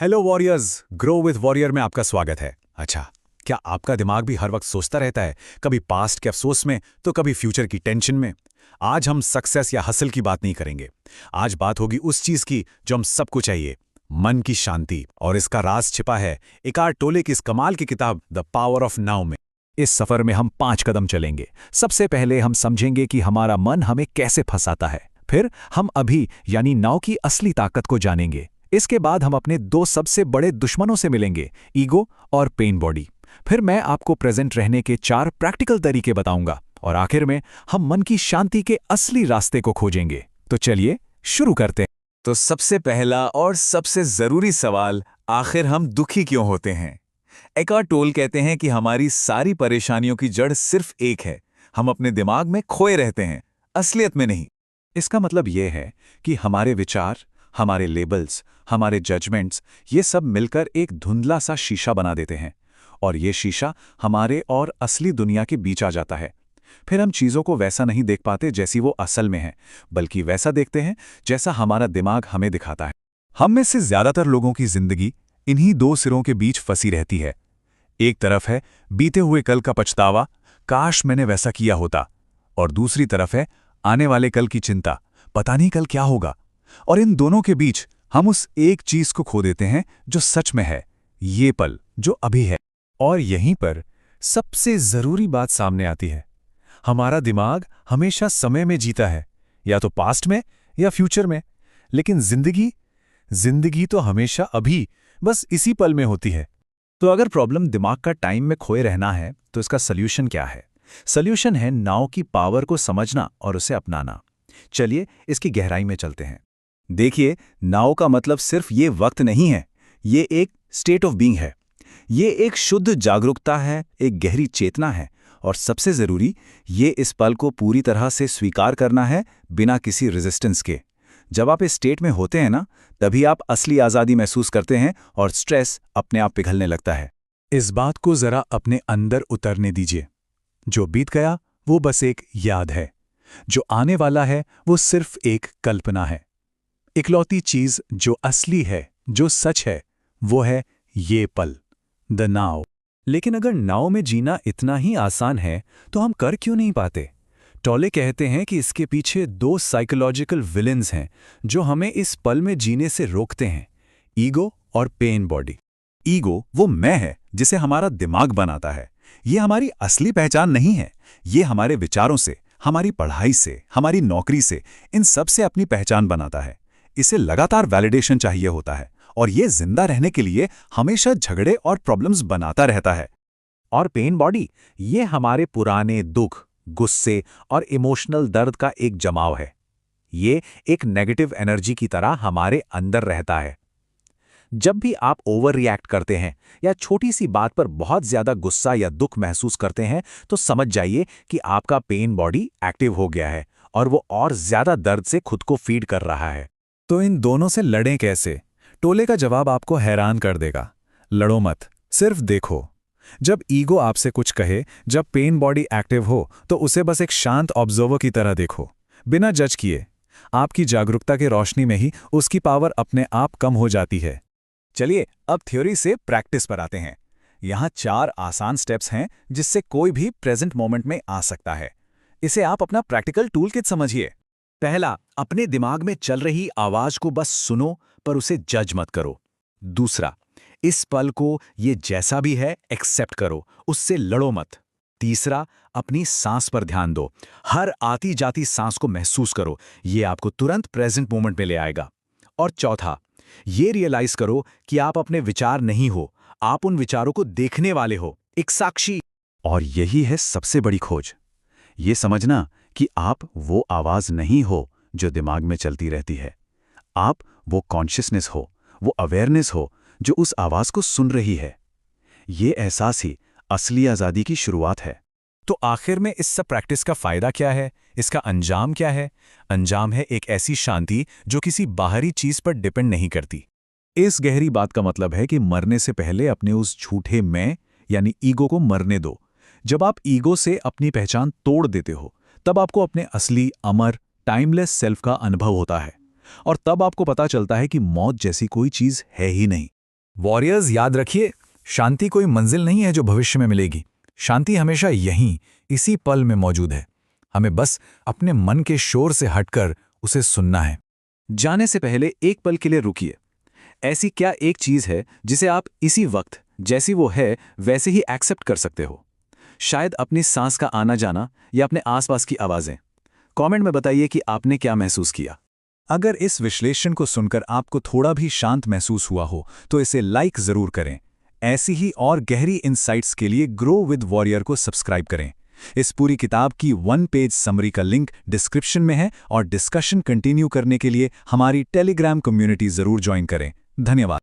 Hello warriors, grow with warrior में आपका स्वागत है। अच्छा, क्या आपका दिमाग भी हर वक्त सोचता रहता है, कभी पास्ट के अफसोस में तो कभी फ्यूचर की टेंशन में? आज हम सक्सेस या हसल की बात नहीं करेंगे। आज बात होगी उस चीज की जो हम सबको चाहिए, मन की शांति। और इसका राज छिपा है एकार्ट टोले की इस कमाल की किताब द पावर ऑफ नाउ में। इस सफर में हम 5 कदम चलेंगे। सबसे पहले हम समझेंगे कि हमारा मन हमें कैसे फंसाता है। फिर हम अभी यानी नाउ की असली ताकत को जानेंगे। इसके बाद हम अपने 2 सबसे बड़े दुश्मनों से मिलेंगे, ईगो और पेन बॉडी। फिर मैं आपको प्रेजेंट रहने के 4 प्रैक्टिकल तरीके बताऊंगा और आखिर में हम मन की शांति के असली रास्ते को खोजेंगे। तो चलिए शुरू करते हैं। तो सबसे पहला और सबसे जरूरी सवाल, आखिर हम दुखी क्यों होते हैं? एकार्ट टोल कहते हैं कि हमारी सारी परेशानियों की जड़ सिर्फ एक है, हम अपने दिमाग में खोए रहते हैं, असलियत में नहीं। इसका मतलब यह है कि हमारे विचार, हमारे लेबल्स, हमारे जजमेंट्स, ये सब मिलकर एक धुंधला सा शीशा बना देते हैं और ये शीशा हमारे और असली दुनिया के बीच आ जाता है। फिर हम चीज़ों को वैसा नहीं देख पाते जैसी वो असल में है, बल्कि वैसा देखते हैं जैसा हमारा दिमाग हमें दिखाता है। हम में से ज्यादातर लोगों की जिंदगी इन्हीं 2 सिरों के बीच फंसी रहती है। एक तरफ है बीते हुए कल का पछतावा, काश मैंने वैसा किया होता, और दूसरी तरफ है आने वाले कल की चिंता, पता नहीं कल क्या होगा। और इन दोनों के बीच हम उस एक चीज को खो देते हैं जो सच में है, ये पल जो अभी है। और यहीं पर सबसे जरूरी बात सामने आती है। हमारा दिमाग हमेशा समय में जीता है, या तो पास्ट में या फ्यूचर में, लेकिन जिंदगी तो हमेशा अभी, बस इसी पल में होती है। तो अगर प्रॉब्लम दिमाग का टाइम में खोए रहना है, तो इसका सल्यूशन क्या है? सल्यूशन है नाउ की पावर को समझना और उसे अपनाना। चलिए इसकी गहराई में चलते हैं। देखिए, नाउ का मतलब सिर्फ ये वक्त नहीं है, ये एक स्टेट ऑफ बीइंग है। ये एक शुद्ध जागरूकता है, एक गहरी चेतना है, और सबसे जरूरी, ये इस पल को पूरी तरह से स्वीकार करना है, बिना किसी रेजिस्टेंस के। जब आप इस स्टेट में होते हैं ना, तभी आप असली आज़ादी महसूस करते हैं और स्ट्रेस अपने आप पिघलने लगता है। इस बात को जरा अपने अंदर उतरने दीजिए। जो बीत गया वो बस एक याद है, जो आने वाला है वो सिर्फ एक कल्पना है। इकलौती चीज जो असली है, जो सच है, वो है ये पल, द नाउ। लेकिन अगर नाउ में जीना इतना ही आसान है, तो हम कर क्यों नहीं पाते? टोले कहते हैं कि इसके पीछे 2 साइकोलॉजिकल विलेंस हैं जो हमें इस पल में जीने से रोकते हैं, ईगो और पेन बॉडी। ईगो वो मैं है जिसे हमारा दिमाग बनाता है। ये हमारी असली पहचान नहीं है। ये हमारे विचारों से, हमारी पढ़ाई से, हमारी नौकरी से, इन सब से अपनी पहचान बनाता है। इसे लगातार वैलिडेशन चाहिए होता है, और ये जिंदा रहने के लिए हमेशा झगड़े और प्रॉब्लम्स बनाता रहता है। और पेन बॉडी, ये हमारे पुराने दुख, गुस्से और इमोशनल दर्द का एक जमाव है। ये एक नेगेटिव एनर्जी की तरह हमारे अंदर रहता है। जब भी आप ओवर रिएक्ट करते हैं या छोटी सी बात पर बहुत ज्यादा गुस्सा या दुख महसूस करते हैं, तो समझ जाइए कि आपका पेन बॉडी एक्टिव हो गया है और वो और ज्यादा दर्द से खुद को फीड कर रहा है। तो इन दोनों से लड़ें कैसे? टोले का जवाब आपको हैरान कर देगा। लड़ो मत, सिर्फ देखो। जब ईगो आपसे कुछ कहे, जब पेन बॉडी एक्टिव हो, तो उसे बस एक शांत ऑब्जर्वर की तरह देखो, बिना जज किए। आपकी जागरूकता की रोशनी में ही उसकी पावर अपने आप कम हो जाती है। चलिए अब थ्योरी से प्रैक्टिस पर आते हैं। यहाँ 4 आसान स्टेप्स हैं जिससे कोई भी प्रेजेंट मोमेंट में आ सकता है। इसे आप अपना प्रैक्टिकल टूल किट समझिए। पहला, अपने दिमाग में चल रही आवाज को बस सुनो, पर उसे जज मत करो। दूसरा, इस पल को ये जैसा भी है एक्सेप्ट करो, उससे लड़ो मत। तीसरा, अपनी सांस पर ध्यान दो, हर आती जाती सांस को महसूस करो, ये आपको तुरंत प्रेजेंट मोमेंट में ले आएगा। और चौथा, ये रियलाइज करो कि आप अपने विचार नहीं हो, आप उन विचारों को देखने वाले हो, एक साक्षी। और यही है सबसे बड़ी खोज, ये समझना कि आप वो आवाज नहीं हो जो दिमाग में चलती रहती है। आप वो कॉन्शियसनेस हो, वो अवेयरनेस हो जो उस आवाज को सुन रही है। ये एहसास ही असली आज़ादी की शुरुआत है। तो आखिर में इस सब प्रैक्टिस का फायदा क्या है? इसका अंजाम क्या है? अंजाम है एक ऐसी शांति जो किसी बाहरी चीज पर डिपेंड नहीं करती। इस गहरी बात का मतलब है कि मरने से पहले अपने उस झूठे मैं यानी ईगो को मरने दो। जब आप ईगो से अपनी पहचान तोड़ देते हो, तब आपको अपने असली, अमर, टाइमलेस सेल्फ का अनुभव होता है। और तब आपको पता चलता है कि मौत जैसी कोई चीज है ही नहीं। वॉरियर्स, याद रखिए, शांति कोई मंजिल नहीं है जो भविष्य में मिलेगी। शांति हमेशा यहीं, इसी पल में मौजूद है। हमें बस अपने मन के शोर से हटकर उसे सुनना है। जाने से पहले एक पल के लिए रुकिए। ऐसी क्या एक चीज़ है जिसे आप इसी वक्त, जैसी वो है, वैसे ही एक्सेप्ट कर सकते हो? शायद अपनी सांस का आना जाना या अपने आसपास की आवाज़ें। कमेंट में बताइए कि आपने क्या महसूस किया। अगर इस विश्लेषण को सुनकर आपको थोड़ा भी शांत महसूस हुआ हो तो इसे लाइक ज़रूर करें। ऐसी ही और गहरी इनसाइट्स के लिए ग्रो विद वॉरियर को सब्सक्राइब करें। इस पूरी किताब की 1 पेज समरी का लिंक डिस्क्रिप्शन में है और डिस्कशन कंटिन्यू करने के लिए हमारी टेलीग्राम कम्युनिटी ज़रूर ज्वाइन करें। धन्यवाद।